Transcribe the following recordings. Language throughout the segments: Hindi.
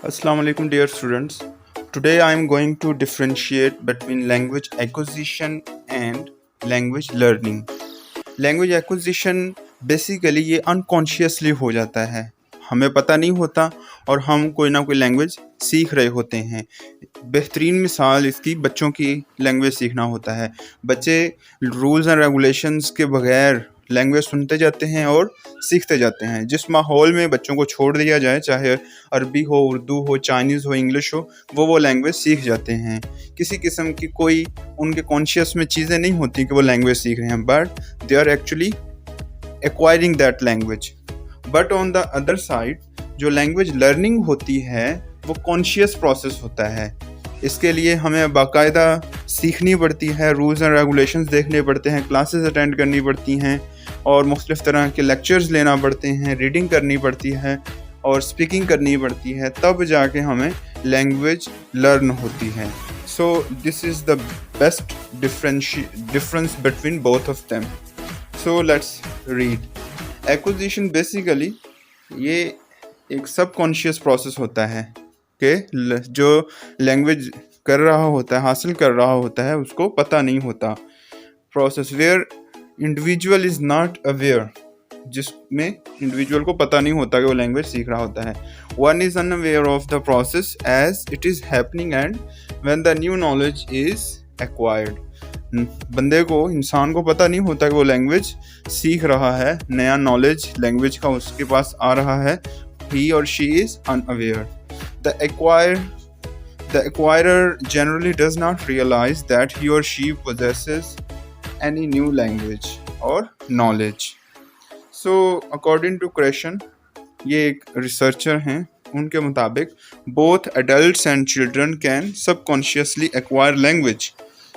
Assalamu alaikum dear students. Today I am going to differentiate between language acquisition and language learning. Language acquisition basically ये अनकॉन्शियसली हो जाता है, हमें पता नहीं होता और हम कोई ना कोई लैंग्वेज सीख रहे होते हैं। बेहतरीन मिसाल इसकी बच्चों की लैंग्वेज सीखना होता है। बच्चे रूल्स एंड रेगुलेशंस के बगैर लैंग्वेज सुनते जाते हैं और सीखते जाते हैं। जिस माहौल में बच्चों को छोड़ दिया जाए, चाहे अरबी हो, उर्दू हो, चाइनीज़ हो, इंग्लिश हो, वो लैंग्वेज सीख जाते हैं। किसी किस्म की कोई उनके कॉन्शियस में चीज़ें नहीं होती कि वो लैंग्वेज सीख रहे हैं, but they are actually acquiring that language. But on the other side जो लैंग्वेज लर्निंग होती है वो कॉन्शियस प्रोसेस होता है। इसके लिए हमें बाकायदा सीखनी पड़ती है, रूल्स एंड रेगुलेशंस देखने पड़ते हैं, क्लासेस अटेंड करनी पड़ती हैं और मुख्तलिफ़ तरह के लेक्चर्स लेना पड़ते हैं, रीडिंग करनी पड़ती है और स्पीकिंग करनी पड़ती है, तब जाके हमें लैंग्वेज लर्न होती है। So this is the best difference between both of them. So let's read. Acquisition basically ये एक सबकॉन्शियस प्रोसेस होता है कि जो लैंग्वेज कर रहा होता है, हासिल कर रहा होता है, उसको पता नहीं होता। Process where individual is not aware, जिसमें इंडिविजुअल को पता नहीं होता कि वो लैंग्वेज सीख रहा होता है। One is unaware of the process as it is happening and when the new knowledge is acquired. बंदे को, इंसान को पता नहीं होता कि वो लैंग्वेज सीख रहा है, नया नॉलेज लैंग्वेज का उसके पास आ रहा है। He or she is unaware. The acquirer generally does not realize that he or she possesses any new language or knowledge. So, according to Krashen, ये एक रिसर्चर हैं, उनके मुताबिक both adults and children can subconsciously acquire language.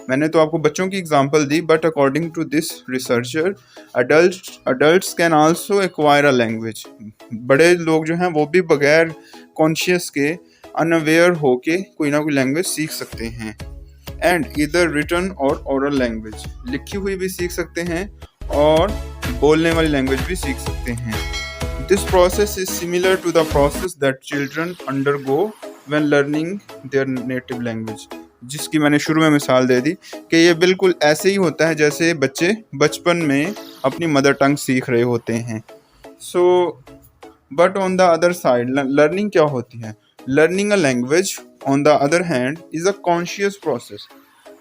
मैंने तो आपको बच्चों की एग्जांपल दी, but according to this researcher adults can also acquire a language. बड़े लोग जो हैं वो भी बगैर कॉन्शियस के, अनअवेयर हो के कोई ना कोई लैंग्वेज सीख सकते हैं। एंड ईदर रिटन और ओरल लैंग्वेज, लिखी हुई भी सीख सकते हैं और बोलने वाली लैंग्वेज भी सीख सकते हैं। This process is similar to the process that children undergo when learning their native language, जिसकी मैंने शुरू में मिसाल दे दी कि ये बिल्कुल ऐसे ही होता है जैसे बच्चे बचपन में अपनी मदर टंग सीख रहे होते हैं। So but on the other side learning क्या होती है? Learning a language on the other hand is a conscious process.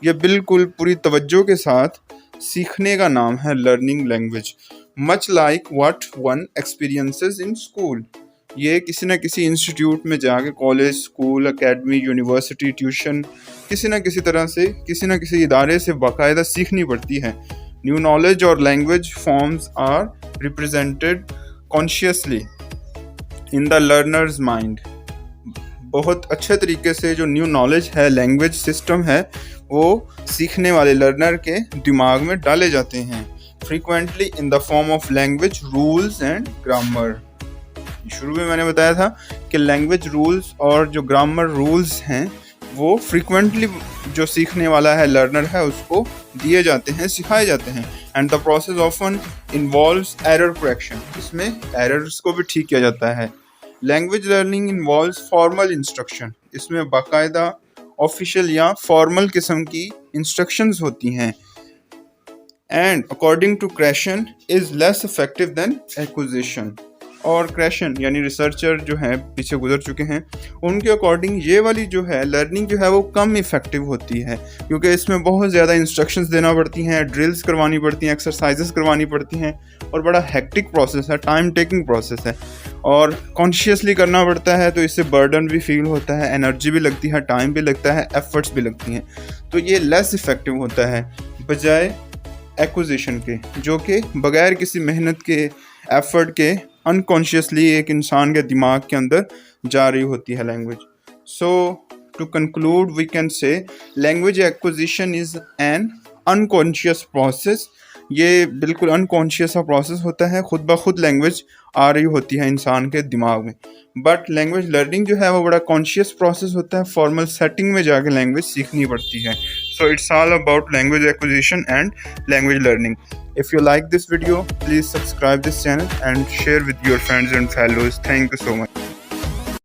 ये बिल्कुल पूरी तवज्जो के साथ सीखने का नाम है learning language. Much like what one experiences in school, ये किसी न किसी इंस्टीट्यूट में जाके, college, school, academy, university, tuition, किसी न किसी तरह से, किसी न किसी इदारे से बाकायदा सीखनी पड़ती है। न्यू नॉलेज और language forms are represented consciously in the learner's mind. बहुत अच्छे तरीके से जो न्यू नॉलेज है, लैंग्वेज सिस्टम है, वो सीखने वाले लर्नर के दिमाग में डाले जाते हैं। Frequently in the form of language rules and grammar. शुरू में मैंने बताया था कि लैंग्वेज रूल्स और जो ग्रामर रूल्स हैं वो फ्रीक्वेंटली जो सीखने वाला है, लर्नर है, उसको दिए जाते हैं, सिखाए जाते हैं। And the process often involves error correction, इसमें एरर्स को भी ठीक किया जाता है। Language learning involves formal instruction, इसमें बाकायदा ऑफिशियल या फॉर्मल किस्म की इंस्ट्रक्शंस होती हैं। And according to Krashen is less effective than acquisition. और क्रैशन यानी रिसर्चर जो हैं, पीछे गुजर चुके हैं, उनके अकॉर्डिंग ये वाली जो है लर्निंग जो है वो कम इफ़ेक्टिव होती है, क्योंकि इसमें बहुत ज़्यादा इंस्ट्रक्शंस देना पड़ती हैं, ड्रिल्स करवानी पड़ती हैं, एक्सरसाइजेस करवानी पड़ती हैं और बड़ा हेक्टिक प्रोसेस है, टाइम टेकिंग प्रोसेस है और कॉन्शियसली करना पड़ता है। तो इससे बर्डन भी फील होता है, एनर्जी भी लगती है, टाइम भी लगता है, एफर्ट्स भी लगती हैं। तो ये लेस इफ़ेक्टिव होता है बजाय एक्विजिशन के, जो कि बगैर किसी मेहनत के, एफर्ट के, अनकॉन्शियसली एक इंसान के दिमाग के अंदर जा रही होती है language. So to conclude we can say language acquisition is an unconscious process. ये बिल्कुल अनकॉन्शियस सा प्रोसेस होता है, खुद ब खुद लैंग्वेज आ रही होती है इंसान के दिमाग में। बट लैंग्वेज लर्निंग जो है वो बड़ा कॉन्शियस प्रोसेस होता है, फॉर्मल सेटिंग में जाके लैंग्वेज सीखनी पड़ती है। So it's all about language acquisition and language learning. If you like this video, please subscribe this channel and share with your friends and fellows. Thank you so much.